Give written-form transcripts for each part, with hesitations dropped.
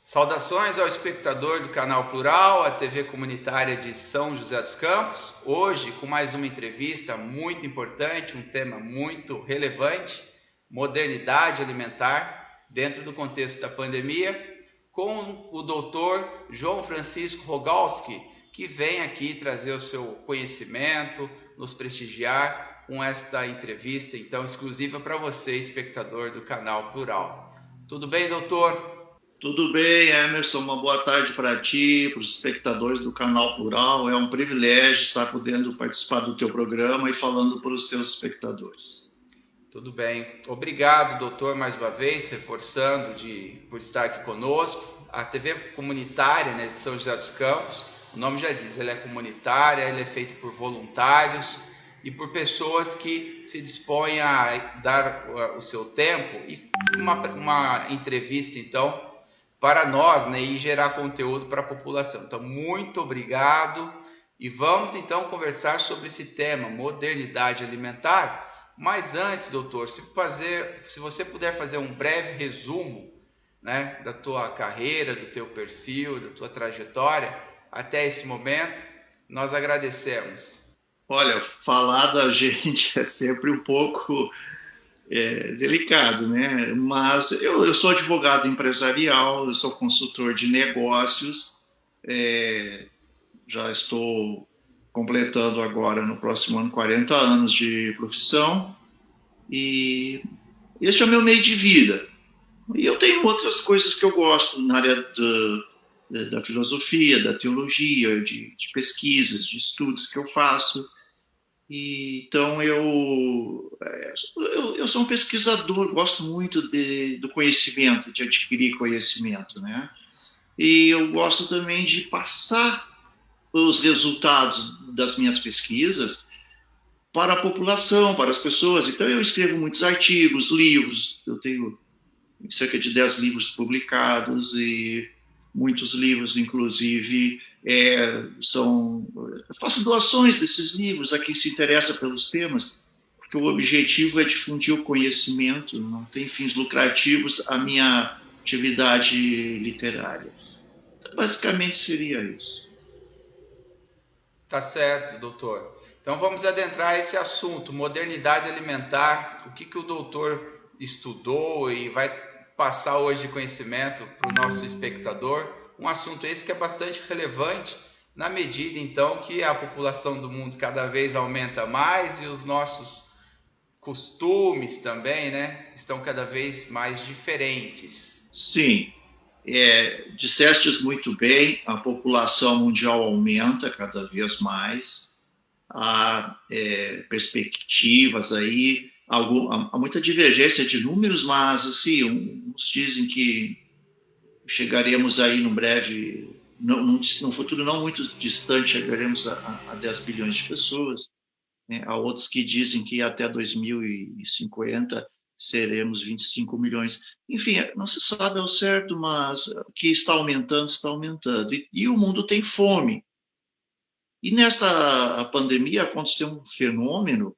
Saudações ao espectador do Canal Plural, a TV comunitária de São José dos Campos. Hoje, com mais uma entrevista muito importante, um tema muito relevante, modernidade alimentar, dentro do contexto da pandemia, com o doutor João Francisco Rogalski, que vem aqui trazer o seu conhecimento, nos prestigiar com esta entrevista, então, exclusiva para você, espectador do Canal Plural. Tudo bem, doutor? Tudo bem, Emerson? Uma boa tarde para ti, para os espectadores do Canal Plural. É um privilégio estar podendo participar do teu programa e falando para os teus espectadores. Tudo bem. Obrigado, doutor, mais uma vez, reforçando por estar aqui conosco. A TV comunitária, né, de São José dos Campos, o nome já diz, ela é comunitária, ela é feita por voluntários e por pessoas que se dispõem a dar o seu tempo e uma entrevista, então, para nós, né, e gerar conteúdo para a população. Então, muito obrigado e vamos então conversar sobre esse tema, modernidade alimentar. Mas antes, doutor, se você puder fazer um breve resumo, né, da tua carreira, do teu perfil, da tua trajetória até esse momento, nós agradecemos. Olha, falar da gente é sempre um pouco delicado, né? Mas eu sou advogado empresarial, eu sou consultor de negócios, já estou completando agora, no próximo ano, 40 anos de profissão, e este é o meu meio de vida. E eu tenho outras coisas que eu gosto na área da filosofia, da teologia, de pesquisas, de estudos que eu faço. E, então, eu sou um pesquisador, gosto muito do conhecimento, de adquirir conhecimento, né? E eu gosto também de passar os resultados das minhas pesquisas para a população, para as pessoas. Então, eu escrevo muitos artigos, livros, eu tenho cerca de 10 livros publicados e muitos livros, inclusive, eu faço doações desses livros a quem se interessa pelos temas, porque o objetivo é difundir o conhecimento, não tem fins lucrativos a minha atividade literária. Então, basicamente seria isso. Tá certo, doutor. Então vamos adentrar esse assunto, modernidade alimentar, o que o doutor estudou e vai passar hoje de conhecimento para o nosso espectador. Um assunto esse que é bastante relevante na medida, então, que a população do mundo cada vez aumenta mais e os nossos costumes também, né, estão cada vez mais diferentes. Sim, dissestes muito bem, a população mundial aumenta cada vez mais, há perspectivas aí, há muita divergência de números, mas assim, uns dizem que chegaremos aí num breve, num futuro não muito distante, chegaremos a 10 bilhões de pessoas, né? Há outros que dizem que até 2050 seremos 25 milhões. Enfim, não se sabe ao certo, mas que está aumentando, está aumentando. E o mundo tem fome. E nesta pandemia aconteceu um fenômeno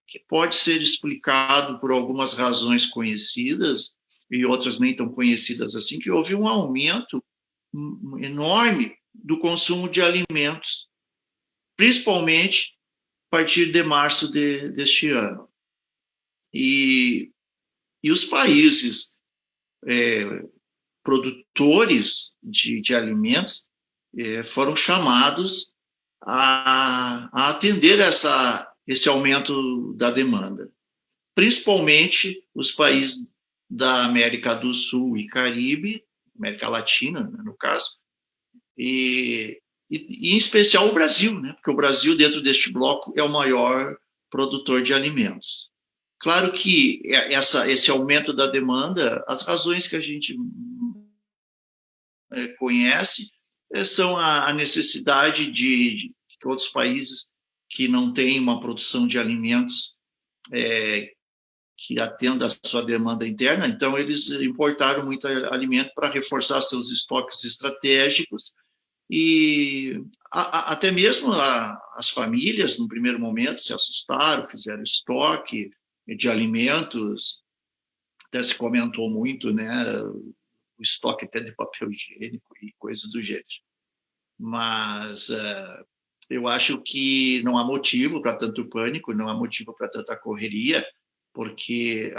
que pode ser explicado por algumas razões conhecidas e outras nem tão conhecidas assim, que houve um aumento enorme do consumo de alimentos, principalmente a partir de março deste ano. E os países produtores de alimentos foram chamados a atender esse aumento da demanda, principalmente os países da América do Sul e Caribe, América Latina, né, no caso, e em especial o Brasil, né, porque o Brasil, dentro deste bloco, é o maior produtor de alimentos. Claro que esse aumento da demanda, as razões que a gente conhece, são a necessidade de que outros países que não têm uma produção de alimentos que atenda à sua demanda interna, então eles importaram muito alimento para reforçar seus estoques estratégicos E até mesmo as famílias, no primeiro momento, se assustaram, fizeram estoque de alimentos, até se comentou muito, né, o estoque até de papel higiênico e coisas do gênero. Mas eu acho que não há motivo para tanto pânico, não há motivo para tanta correria, porque,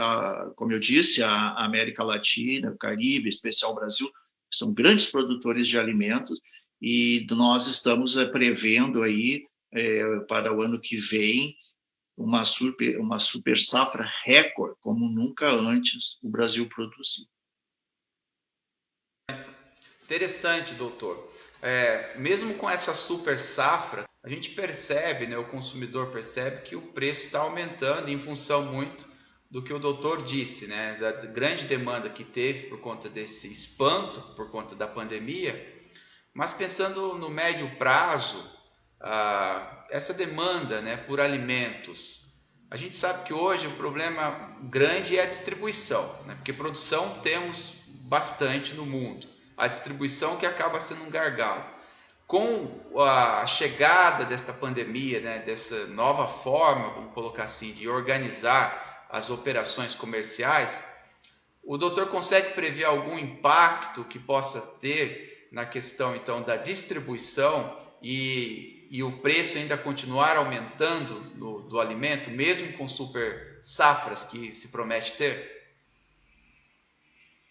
como eu disse, a América Latina, o Caribe, em especial o Brasil, são grandes produtores de alimentos e nós estamos prevendo aí, para o ano que vem, uma super safra recorde, como nunca antes o Brasil produziu. Interessante, doutor. Mesmo com essa super safra, a gente percebe, né, o consumidor percebe que o preço está aumentando em função muito do que o doutor disse, né, da grande demanda que teve por conta desse espanto, por conta da pandemia. Mas pensando no médio prazo, essa demanda, né, por alimentos, a gente sabe que hoje o problema grande é a distribuição, né, porque produção temos bastante no mundo, a distribuição que acaba sendo um gargalo. Com a chegada desta pandemia, né, dessa nova forma, vamos colocar assim, de organizar as operações comerciais, o doutor consegue prever algum impacto que possa ter na questão então da distribuição e o preço ainda continuar aumentando do alimento, mesmo com super safras que se promete ter?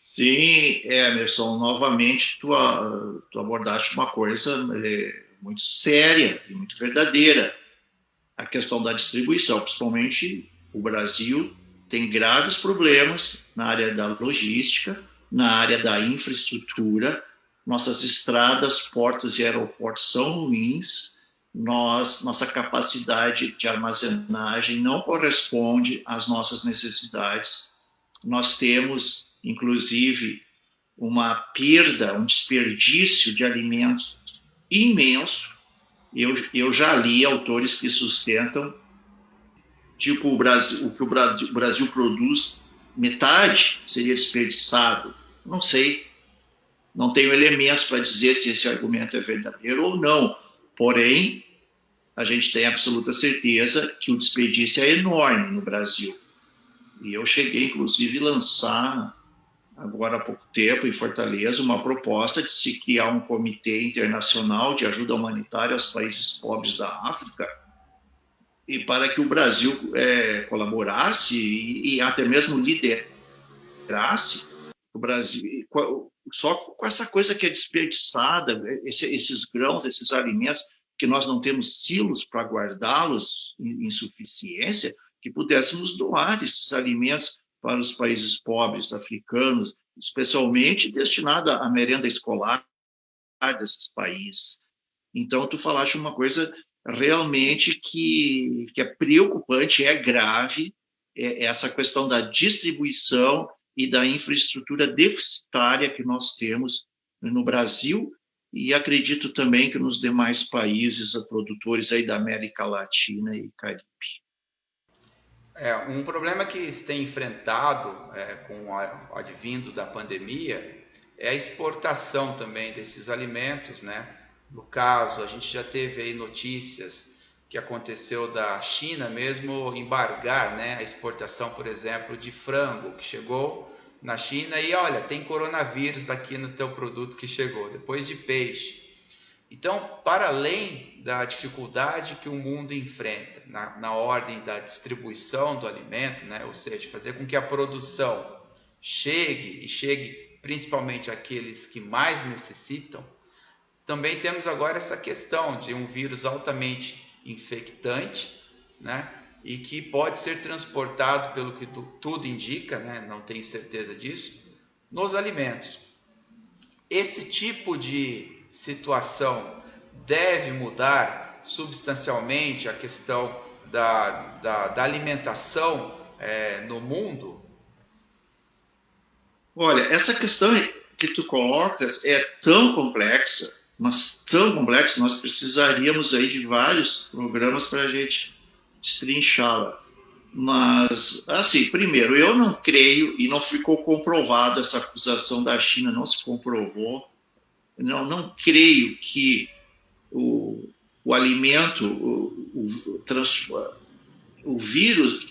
Sim, Emerson, novamente tu abordaste uma coisa muito séria e muito verdadeira, a questão da distribuição, principalmente o Brasil tem graves problemas na área da logística, na área da infraestrutura, nossas estradas, portos e aeroportos são ruins, nossa capacidade de armazenagem não corresponde às nossas necessidades, nós temos inclusive uma perda, um desperdício de alimentos imenso. Eu já li autores que sustentam tipo o que o Brasil produz, metade seria desperdiçado. Não sei, não tenho elementos para dizer se esse argumento é verdadeiro ou não. Porém, a gente tem absoluta certeza que o desperdício é enorme no Brasil. E eu cheguei, inclusive, a lançar agora há pouco tempo, em Fortaleza, uma proposta de se criar um comitê internacional de ajuda humanitária aos países pobres da África, e para que o Brasil colaborasse e até mesmo liderasse o Brasil, só com essa coisa que é desperdiçada, esses grãos, esses alimentos, que nós não temos silos para guardá-los em suficiência, que pudéssemos doar esses alimentos para os países pobres africanos, especialmente destinada à merenda escolar desses países. Então, tu falaste uma coisa realmente que é preocupante, é grave, essa questão da distribuição e da infraestrutura deficitária que nós temos no Brasil e acredito também que nos demais países produtores aí da América Latina e Caribe. Um problema que se tem enfrentado com o advindo da pandemia é a exportação também desses alimentos, né? No caso, a gente já teve aí notícias que aconteceu da China mesmo embargar, né, a exportação, por exemplo, de frango, que chegou na China e olha, tem coronavírus aqui no teu produto que chegou, depois de peixe. Então, para além da dificuldade que o mundo enfrenta na ordem da distribuição do alimento, né? Ou seja, fazer com que a produção chegue principalmente àqueles que mais necessitam, também temos agora essa questão de um vírus altamente infectante, né? E que pode ser transportado, pelo que tudo indica, né? Não tenho certeza disso, nos alimentos. Esse tipo de situação deve mudar substancialmente a questão da alimentação no mundo? Olha, essa questão que tu colocas é tão complexa, mas tão complexa, nós precisaríamos aí de vários programas para a gente destrinchá-la. Mas, assim, primeiro, eu não creio, e não ficou comprovado, essa acusação da China não se comprovou, não creio que o alimento, o vírus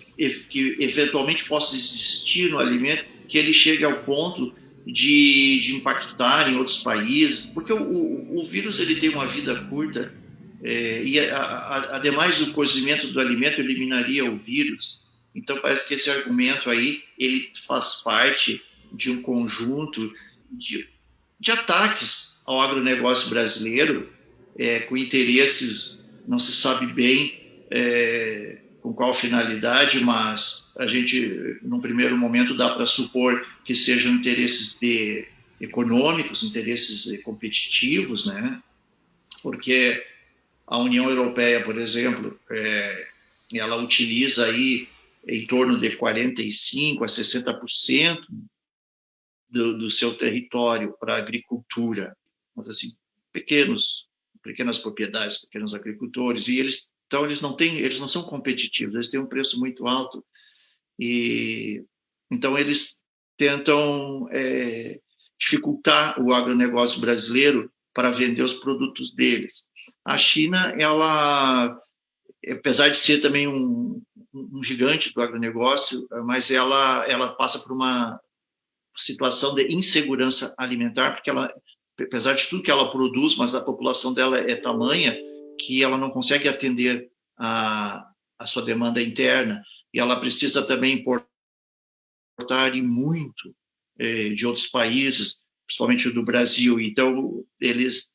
que eventualmente possa existir no alimento, que ele chegue ao ponto de impactar em outros países, porque o vírus ele tem uma vida curta, e ademais o cozimento do alimento eliminaria o vírus. Então parece que esse argumento aí ele faz parte de um conjunto de ataques ao agronegócio brasileiro, com interesses, não se sabe bem com qual finalidade, mas a gente, num primeiro momento, dá para supor que sejam interesses econômicos, interesses competitivos, né? Porque a União Europeia, por exemplo, ela utiliza aí em torno de 45% a 60% do seu território para agricultura, mas assim, pequenas propriedades, pequenos agricultores, e eles não são competitivos, eles têm um preço muito alto, e então eles tentam dificultar o agronegócio brasileiro para vender os produtos deles. A China, ela, apesar de ser também um gigante do agronegócio, mas ela passa por uma situação de insegurança alimentar, porque ela, apesar de tudo que ela produz, mas a população dela é tamanha que ela não consegue atender a sua demanda interna, e ela precisa também importar muito de outros países, principalmente do Brasil. Então, eles,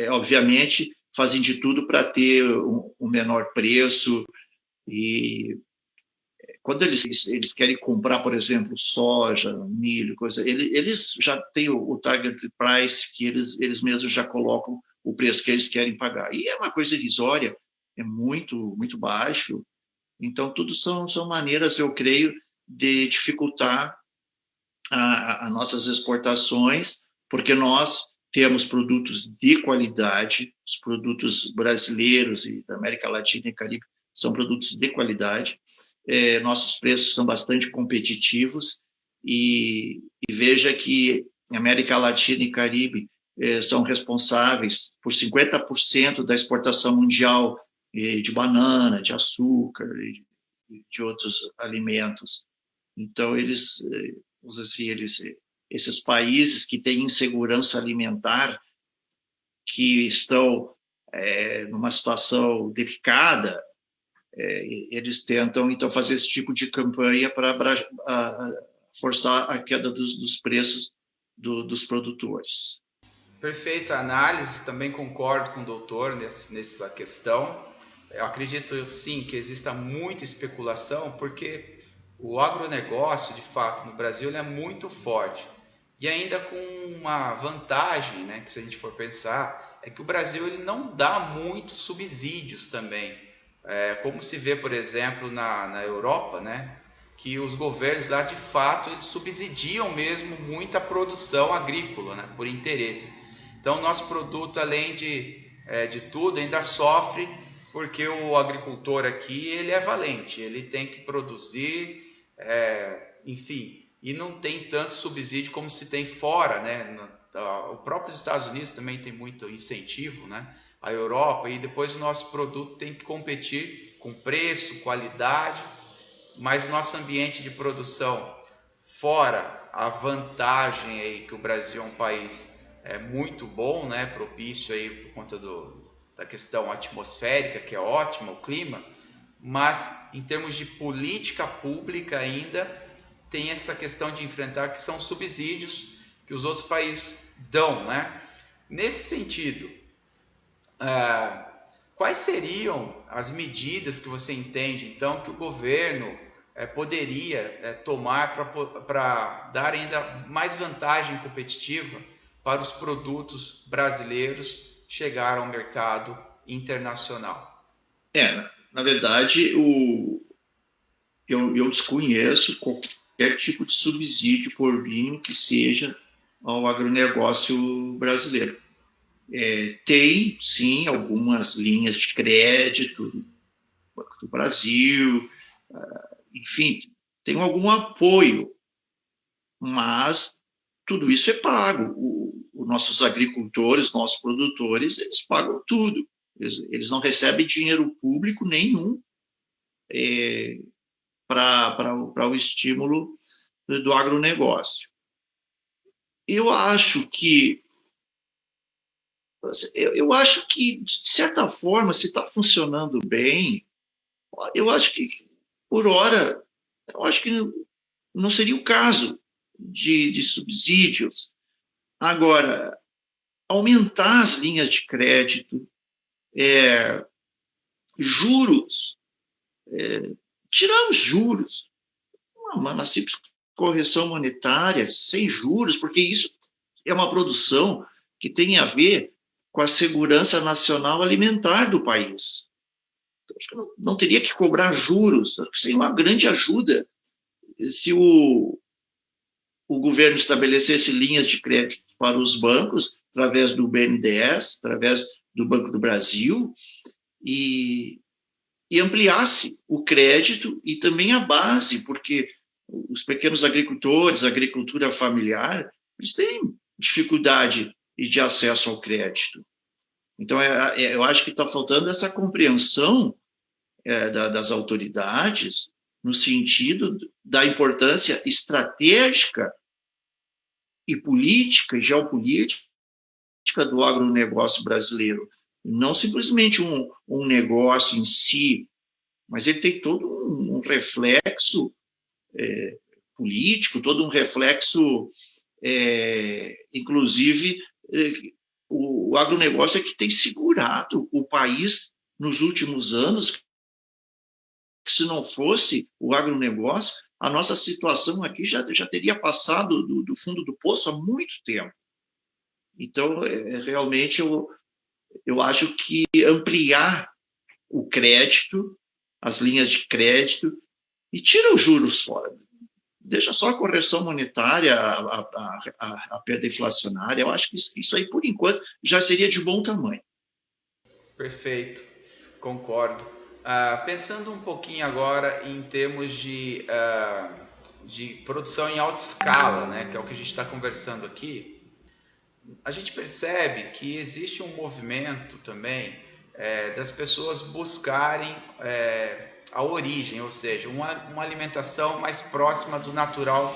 obviamente, fazem de tudo para ter um menor preço, e quando eles querem comprar, por exemplo, soja, milho, coisa, eles já têm o target price que eles mesmos já colocam o preço que eles querem pagar. E é uma coisa irrisória, é muito, muito baixo. Então, tudo são maneiras, eu creio, de dificultar as nossas exportações, porque nós temos produtos de qualidade, os produtos brasileiros e da América Latina e Caribe são produtos de qualidade, nossos preços são bastante competitivos, e veja que América Latina e Caribe são responsáveis por 50% da exportação mundial de banana, de açúcar e de outros alimentos. Então, esses países que têm insegurança alimentar, que estão numa situação delicada, eles tentam, então, fazer esse tipo de campanha para forçar a queda dos preços dos produtores. Perfeita análise, também concordo com o doutor nessa questão. Eu acredito, sim, que exista muita especulação, porque o agronegócio, de fato, no Brasil ele é muito forte. E ainda com uma vantagem, né, que se a gente for pensar, é que o Brasil ele não dá muitos subsídios também. Como se vê, por exemplo, na Europa, né, que os governos lá, de fato, eles subsidiam mesmo muita produção agrícola, né, por interesse. Então, o nosso produto, além de tudo, ainda sofre porque o agricultor aqui ele é valente, ele tem que produzir, enfim, e não tem tanto subsídio como se tem fora, né? O próprio Estados Unidos também tem muito incentivo, né? A Europa, e depois o nosso produto tem que competir com preço, qualidade, mas o nosso ambiente de produção, fora a vantagem aí que o Brasil é um país muito bom, né? Propício aí por conta da questão atmosférica, que é ótima, o clima, mas em termos de política pública ainda tem essa questão de enfrentar, que são subsídios que os outros países dão, né? Nesse sentido, quais seriam as medidas que você entende, então, que o governo poderia tomar para dar ainda mais vantagem competitiva para os produtos brasileiros chegar ao mercado internacional? Na verdade, eu desconheço qualquer tipo de subsídio por mínimo que seja ao agronegócio brasileiro. Tem, sim, algumas linhas de crédito do Banco do Brasil, enfim, tem algum apoio, mas tudo isso é pago. os nossos agricultores, nossos produtores, eles pagam tudo. Eles não recebem dinheiro público nenhum para o estímulo do agronegócio. Eu acho que, de certa forma, se está funcionando bem, eu acho que, por hora, eu acho que não seria o caso de subsídios. Agora, aumentar as linhas de crédito, juros, tirar os juros, uma simples correção monetária, sem juros, porque isso é uma produção que tem a ver com a segurança nacional alimentar do país. Então, acho que não teria que cobrar juros, acho que seria uma grande ajuda se o governo estabelecesse linhas de crédito para os bancos, através do BNDES, através do Banco do Brasil, e ampliasse o crédito e também a base, porque os pequenos agricultores, a agricultura familiar, eles têm dificuldade de acesso ao crédito. Então, eu acho que está faltando essa compreensão das autoridades no sentido da importância estratégica e política e geopolítica do agronegócio brasileiro. Não simplesmente um negócio em si, mas ele tem todo um reflexo político, todo um reflexo, inclusive, o agronegócio é que tem segurado o país nos últimos anos, que se não fosse o agronegócio, a nossa situação aqui já teria passado do fundo do poço há muito tempo. Então, realmente, eu acho que ampliar o crédito, as linhas de crédito, e tira os juros fora. Deixa só a correção monetária, a perda inflacionária. Eu acho que isso aí, por enquanto, já seria de bom tamanho. Perfeito, concordo. Pensando um pouquinho agora em termos de produção em alta escala, né, que é o que a gente está conversando aqui, a gente percebe que existe um movimento também das pessoas buscarem a origem, ou seja, uma alimentação mais próxima do natural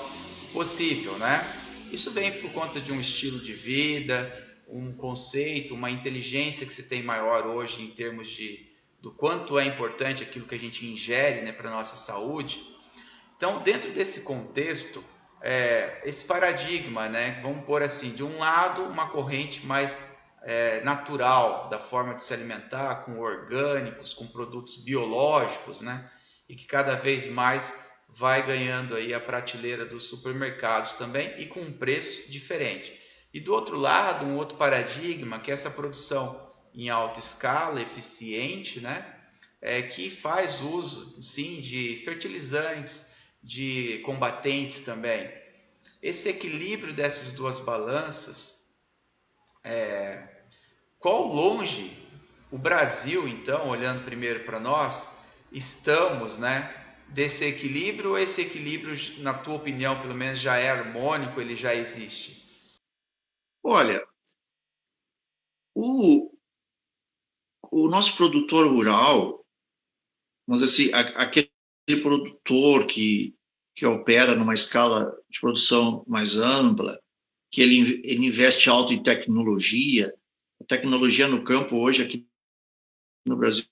possível, né? Isso vem por conta de um estilo de vida, um conceito, uma inteligência que se tem maior hoje em termos do quanto é importante aquilo que a gente ingere, né, para a nossa saúde. Então, dentro desse contexto, esse paradigma, né, vamos pôr assim, de um lado, uma corrente mais natural, da forma de se alimentar, com orgânicos, com produtos biológicos, né, e que cada vez mais vai ganhando aí a prateleira dos supermercados também e com um preço diferente. E do outro lado, um outro paradigma, que é essa produção em alta escala, eficiente, né, que faz uso, sim, de fertilizantes, de combatentes também. Esse equilíbrio dessas duas balanças, qual longe o Brasil, então, olhando primeiro para nós, estamos, né, desse equilíbrio, ou esse equilíbrio, na tua opinião, pelo menos, já é harmônico, ele já existe? Olha, o nosso produtor rural, vamos dizer assim, aquele produtor que opera numa escala de produção mais ampla, que ele investe alto em tecnologia. A tecnologia no campo hoje aqui no Brasil,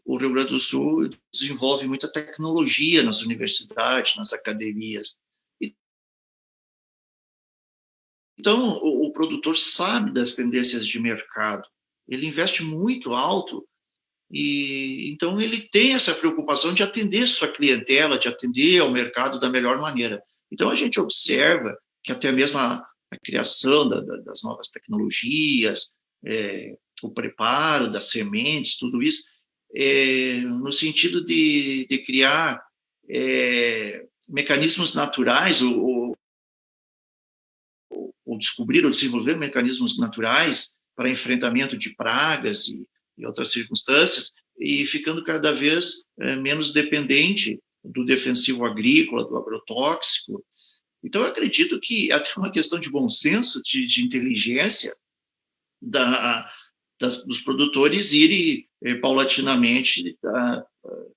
o Rio Grande do Sul desenvolve muita tecnologia nas universidades, nas academias. Então, o produtor sabe das tendências de mercado, ele investe muito alto e então ele tem essa preocupação de atender sua clientela, de atender ao mercado da melhor maneira. Então, a gente observa que até mesmo a criação das novas tecnologias, o preparo das sementes, tudo isso, no sentido de criar mecanismos naturais ou descobrir ou desenvolver mecanismos naturais para enfrentamento de pragas e outras circunstâncias, e ficando cada vez menos dependente do defensivo agrícola, do agrotóxico, Então, eu acredito que até uma questão de bom senso, de inteligência dos produtores irem paulatinamente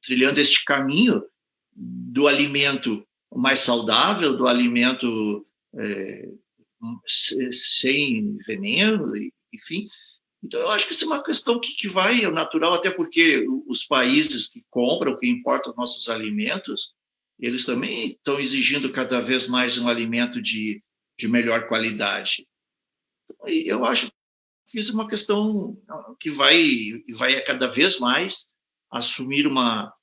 trilhando este caminho do alimento mais saudável, do alimento sem veneno, enfim. Então, eu acho que isso é uma questão que vai, é natural, até porque os países que compram, que importam nossos alimentos, eles também estão exigindo cada vez mais um alimento de melhor qualidade. Então, eu acho que isso é uma questão que vai cada vez mais assumir uma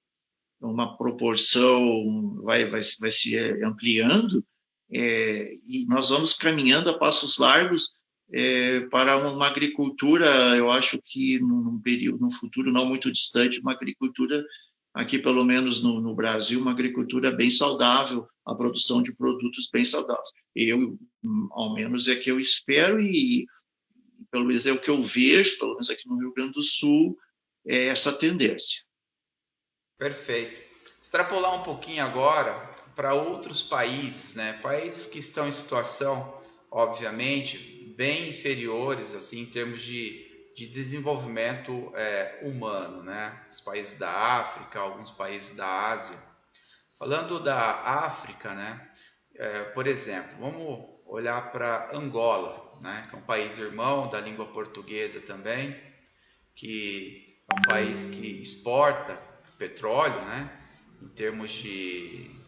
proporção, vai se ampliando, e nós vamos caminhando a passos largos para uma agricultura, eu acho que num futuro não muito distante, uma agricultura, aqui pelo menos no Brasil, uma agricultura bem saudável, a produção de produtos bem saudáveis. Ao menos é que eu espero, e pelo menos é o que eu vejo, pelo menos aqui no Rio Grande do Sul, é essa tendência. Perfeito. Extrapolar um pouquinho agora para outros países, né? Países que estão em situação, obviamente, bem inferiores assim, em termos de desenvolvimento humano, né? Os países da África, alguns países da Ásia. Falando da África, né? Por exemplo, vamos olhar para Angola, né? Que é um país irmão da língua portuguesa também, que é um país que exporta petróleo, né? Em termos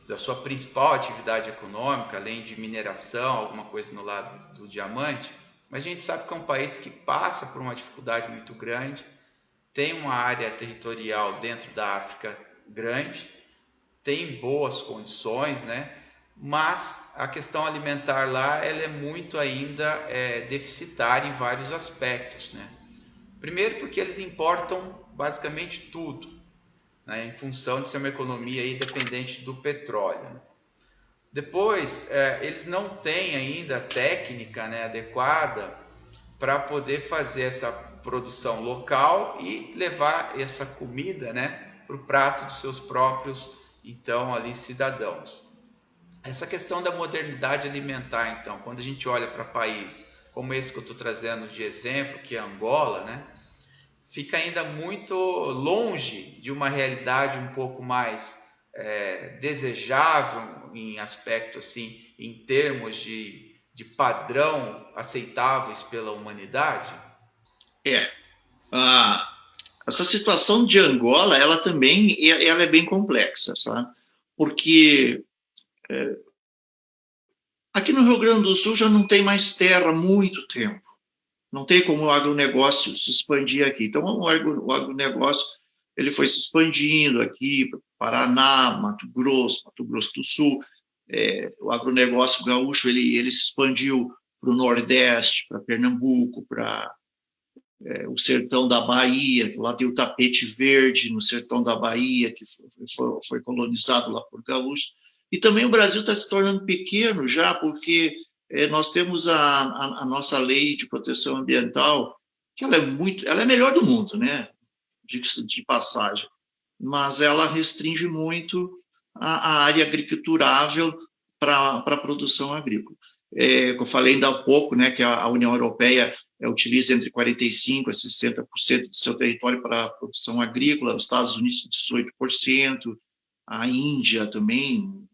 da sua principal atividade econômica, além de mineração, alguma coisa no lado do diamante, mas a gente sabe que é um país que passa por uma dificuldade muito grande, tem uma área territorial dentro da África grande, tem boas condições, né? Mas a questão alimentar lá ela é muito ainda deficitária em vários aspectos, né? Primeiro porque eles importam basicamente tudo, né, em função de ser uma economia aí dependente do petróleo. Depois, eles não têm ainda a técnica, né, adequada para poder fazer essa produção local e levar essa comida, né, para o prato dos seus próprios, então, ali, cidadãos. Essa questão da modernidade alimentar, então, quando a gente olha para país como esse que eu estou trazendo de exemplo, que é Angola, né, fica ainda muito longe de uma realidade um pouco mais desejável em aspecto assim, em termos de padrão aceitáveis pela humanidade? Essa situação de Angola, ela também ela é bem complexa, sabe? Porque aqui no Rio Grande do Sul já não tem mais terra há muito tempo. Não tem como o agronegócio se expandir aqui. Então, o agronegócio ele foi se expandindo aqui, Paraná, Mato Grosso do Sul. O agronegócio gaúcho ele se expandiu para o Nordeste, para Pernambuco, para o sertão da Bahia, que lá tem o tapete verde no sertão da Bahia, que foi colonizado lá por gaúchos. E também o Brasil está se tornando pequeno já, porque nós temos a nossa lei de proteção ambiental, que ela é melhor do mundo, né? De passagem, mas ela restringe muito a área agriculturável para a produção agrícola. Que eu falei ainda há pouco, né, que a União Europeia utiliza entre 45% a 60% do seu território para a produção agrícola, os Estados Unidos 18%, a Índia também.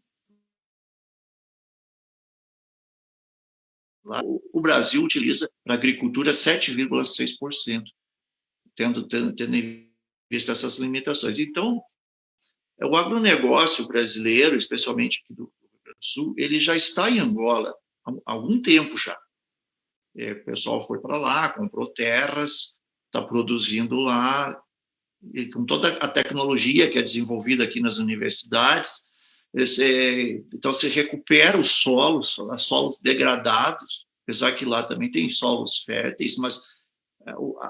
O Brasil utiliza para a agricultura 7,6%, tendo em vista essas limitações. Então, o agronegócio brasileiro, especialmente aqui do Rio Grande do Sul, ele já está em Angola há algum tempo já. O pessoal foi para lá, comprou terras, está produzindo lá, e com toda a tecnologia que é desenvolvida aqui nas universidades. Então, se recupera os solos degradados, apesar que lá também tem solos férteis, mas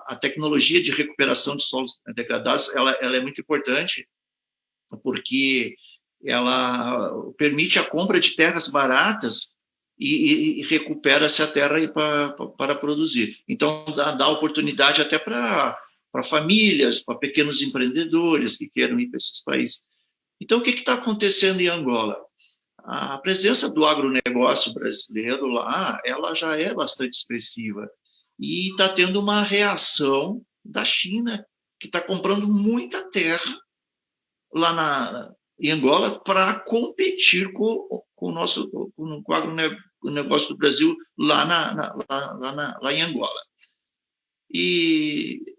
a tecnologia de recuperação de solos degradados ela é muito importante, porque ela permite a compra de terras baratas e recupera-se a terra para produzir. Então, dá oportunidade até para famílias, para pequenos empreendedores que queiram ir para esses países. Então, o que está acontecendo em Angola? a presença do agronegócio brasileiro lá, ela já é bastante expressiva. E está tendo uma reação da China, que está comprando muita terra lá em Angola para competir com o nosso com o agronegócio do Brasil lá em Angola.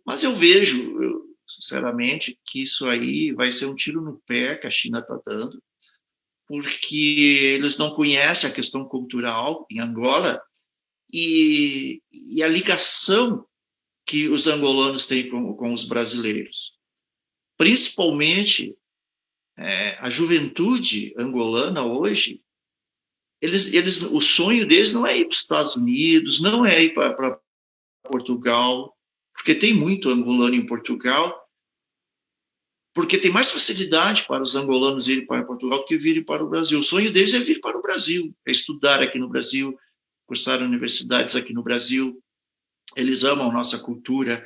Mas eu vejo, sinceramente, que isso aí vai ser um tiro no pé que a China está dando, porque eles não conhecem a questão cultural em Angola e a ligação que os angolanos têm com os brasileiros. Principalmente a juventude angolana hoje, o sonho deles não é ir para os Estados Unidos, não é ir para Portugal, porque tem muito angolano em Portugal, porque tem mais facilidade para os angolanos irem para Portugal do que virem para o Brasil. O sonho deles é vir para o Brasil, é estudar aqui no Brasil, cursar universidades aqui no Brasil. Eles amam nossa cultura.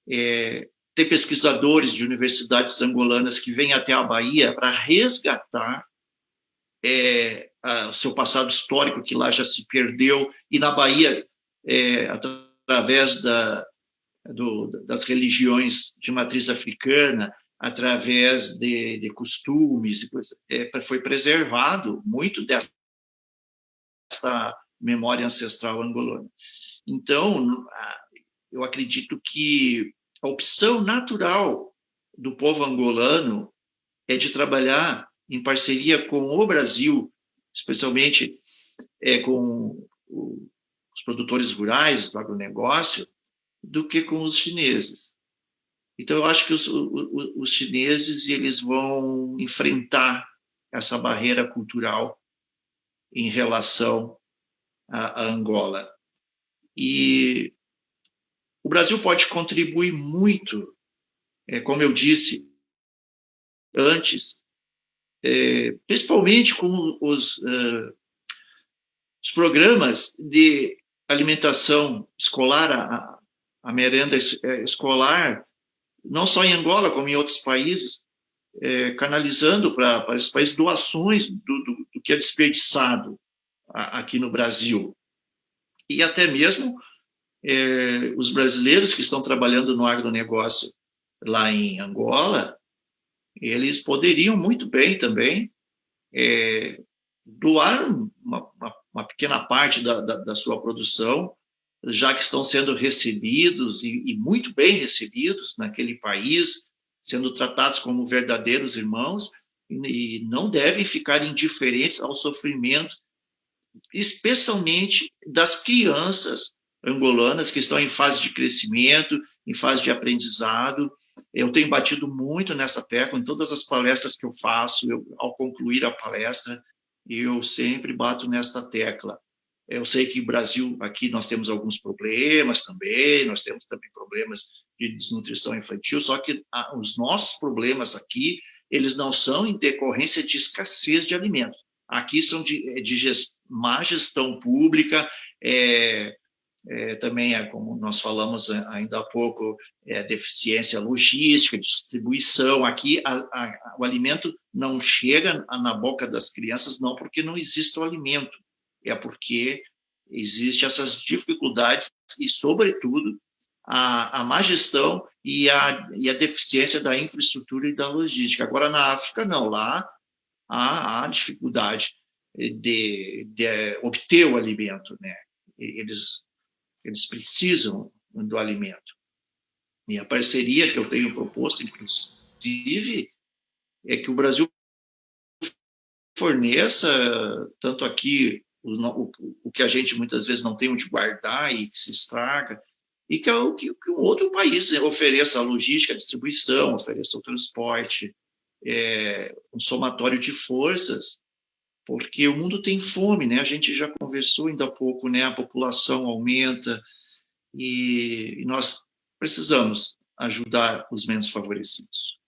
Tem pesquisadores de universidades angolanas que vêm até a Bahia para resgatar o seu passado histórico, que lá já se perdeu, e na Bahia, através das religiões de matriz africana, através de costumes, foi preservado muito dessa memória ancestral angolana. Então, eu acredito que a opção natural do povo angolano é de trabalhar em parceria com o Brasil, especialmente com os produtores rurais do agronegócio, do que com os chineses. Então, eu acho que os chineses eles vão enfrentar essa barreira cultural em relação a Angola. E o Brasil pode contribuir muito, como eu disse antes, principalmente com os programas de alimentação escolar, a merenda escolar, não só em Angola, como em outros países, canalizando para os países doações do que é desperdiçado aqui no Brasil. E até mesmo os brasileiros que estão trabalhando no agronegócio lá em Angola, eles poderiam muito bem também doar uma pequena parte da sua produção, já que estão sendo recebidos e muito bem recebidos naquele país, sendo tratados como verdadeiros irmãos, e não devem ficar indiferentes ao sofrimento, especialmente das crianças angolanas que estão em fase de crescimento, em fase de aprendizado. Eu tenho batido muito nessa tecla em todas as palestras que eu faço. Ao concluir a palestra, eu sempre bato nesta tecla. Eu sei que no Brasil, aqui nós temos alguns problemas também, nós temos também problemas de desnutrição infantil, só que os nossos problemas aqui, eles não são em decorrência de escassez de alimentos. Aqui são de má gestão pública, também, como nós falamos ainda há pouco, deficiência logística, distribuição. Aqui o alimento não chega na boca das crianças, não porque não existe o alimento, é porque existem essas dificuldades e, sobretudo, a má gestão e a deficiência da infraestrutura e da logística. Agora, na África, não. Lá há dificuldade de obter o alimento, né? Eles precisam do alimento. E a parceria que eu tenho proposto, inclusive, é que o Brasil forneça, tanto aqui, o que a gente muitas vezes não tem onde guardar e que se estraga, e que um outro país ofereça a logística, a distribuição, ofereça o transporte, um somatório de forças, porque o mundo tem fome, né? A gente já conversou ainda há pouco, né? A população aumenta e nós precisamos ajudar os menos favorecidos.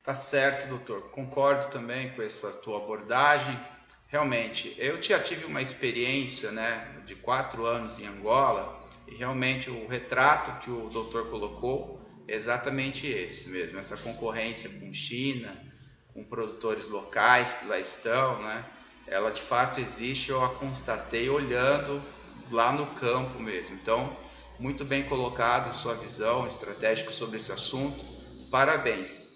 Tá certo, doutor. Concordo também com essa tua abordagem. Realmente, eu já tive uma experiência, né, de 4 anos em Angola, e realmente o retrato que o doutor colocou é exatamente esse mesmo, essa concorrência com China, com produtores locais que lá estão, né? ela de fato existe, eu a constatei olhando lá no campo mesmo. Então, muito bem colocada a sua visão estratégica sobre esse assunto. Parabéns.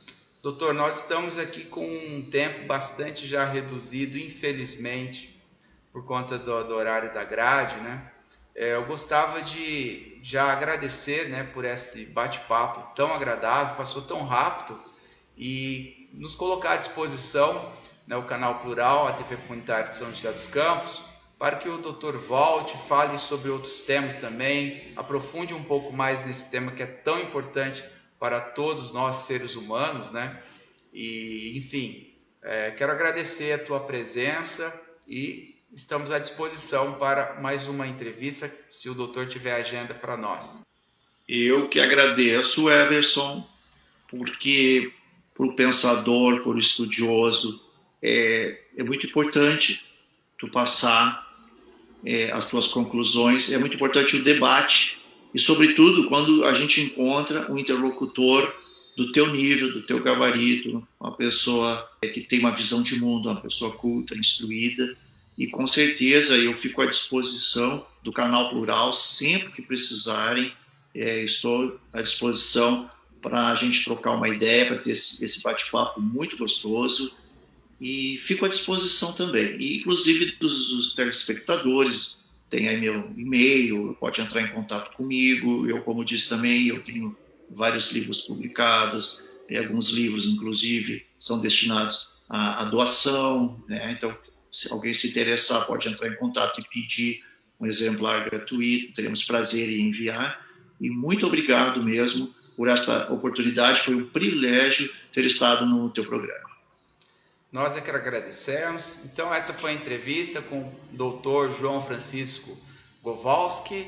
Doutor, nós estamos aqui com um tempo bastante já reduzido, infelizmente, por conta do horário da grade, né? Eu gostava de já agradecer, né, por esse bate-papo tão agradável, passou tão rápido, e nos colocar à disposição, né, o Canal Plural, a TV Comunitária de São José dos Campos, para que o doutor volte, fale sobre outros temas também, aprofunde um pouco mais nesse tema que é tão importante para todos nós seres humanos, né? E, enfim, quero agradecer a tua presença e estamos à disposição para mais uma entrevista, se o doutor tiver agenda para nós. Eu que agradeço, Everson, porque para o pensador, para o estudioso, é muito importante tu passar as tuas conclusões, é muito importante o debate, e sobretudo quando a gente encontra um interlocutor do teu nível, do teu gabarito, uma pessoa que tem uma visão de mundo, uma pessoa culta, instruída, e com certeza eu fico à disposição do Canal Plural sempre que precisarem, estou à disposição para a gente trocar uma ideia, para ter esse bate-papo muito gostoso, e fico à disposição também, e, inclusive dos telespectadores, tem aí meu e-mail, pode entrar em contato comigo, eu, como disse também, eu tenho vários livros publicados, e alguns livros, inclusive, são destinados à doação, né? Então, se alguém se interessar, pode entrar em contato e pedir um exemplar gratuito, teremos prazer em enviar, e muito obrigado mesmo por esta oportunidade, foi um privilégio ter estado no teu programa. Nós é que agradecemos. Então, essa foi a entrevista com o doutor João Francisco Gowalski,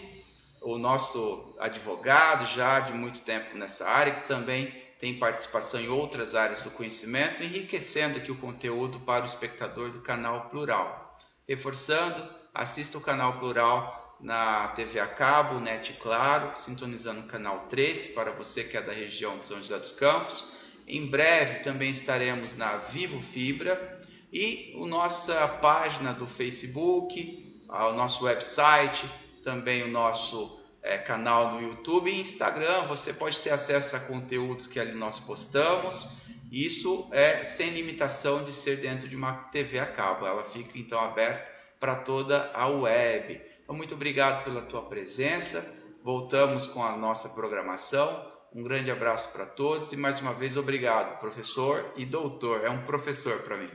o nosso advogado já de muito tempo nessa área, que também tem participação em outras áreas do conhecimento, enriquecendo aqui o conteúdo para o espectador do Canal Plural. Reforçando, assista o Canal Plural na TV a cabo, NET Claro, sintonizando o canal 3 para você que é da região de São José dos Campos. Em breve também estaremos na Vivo Fibra e a nossa página do Facebook, o nosso website, também o nosso canal no YouTube e Instagram. Você pode ter acesso a conteúdos que ali nós postamos. Isso é sem limitação de ser dentro de uma TV a cabo. Ela fica então aberta para toda a web. Então, muito obrigado pela tua presença. Voltamos com a nossa programação. Um grande abraço para todos e mais uma vez obrigado, professor e doutor. É um professor para mim.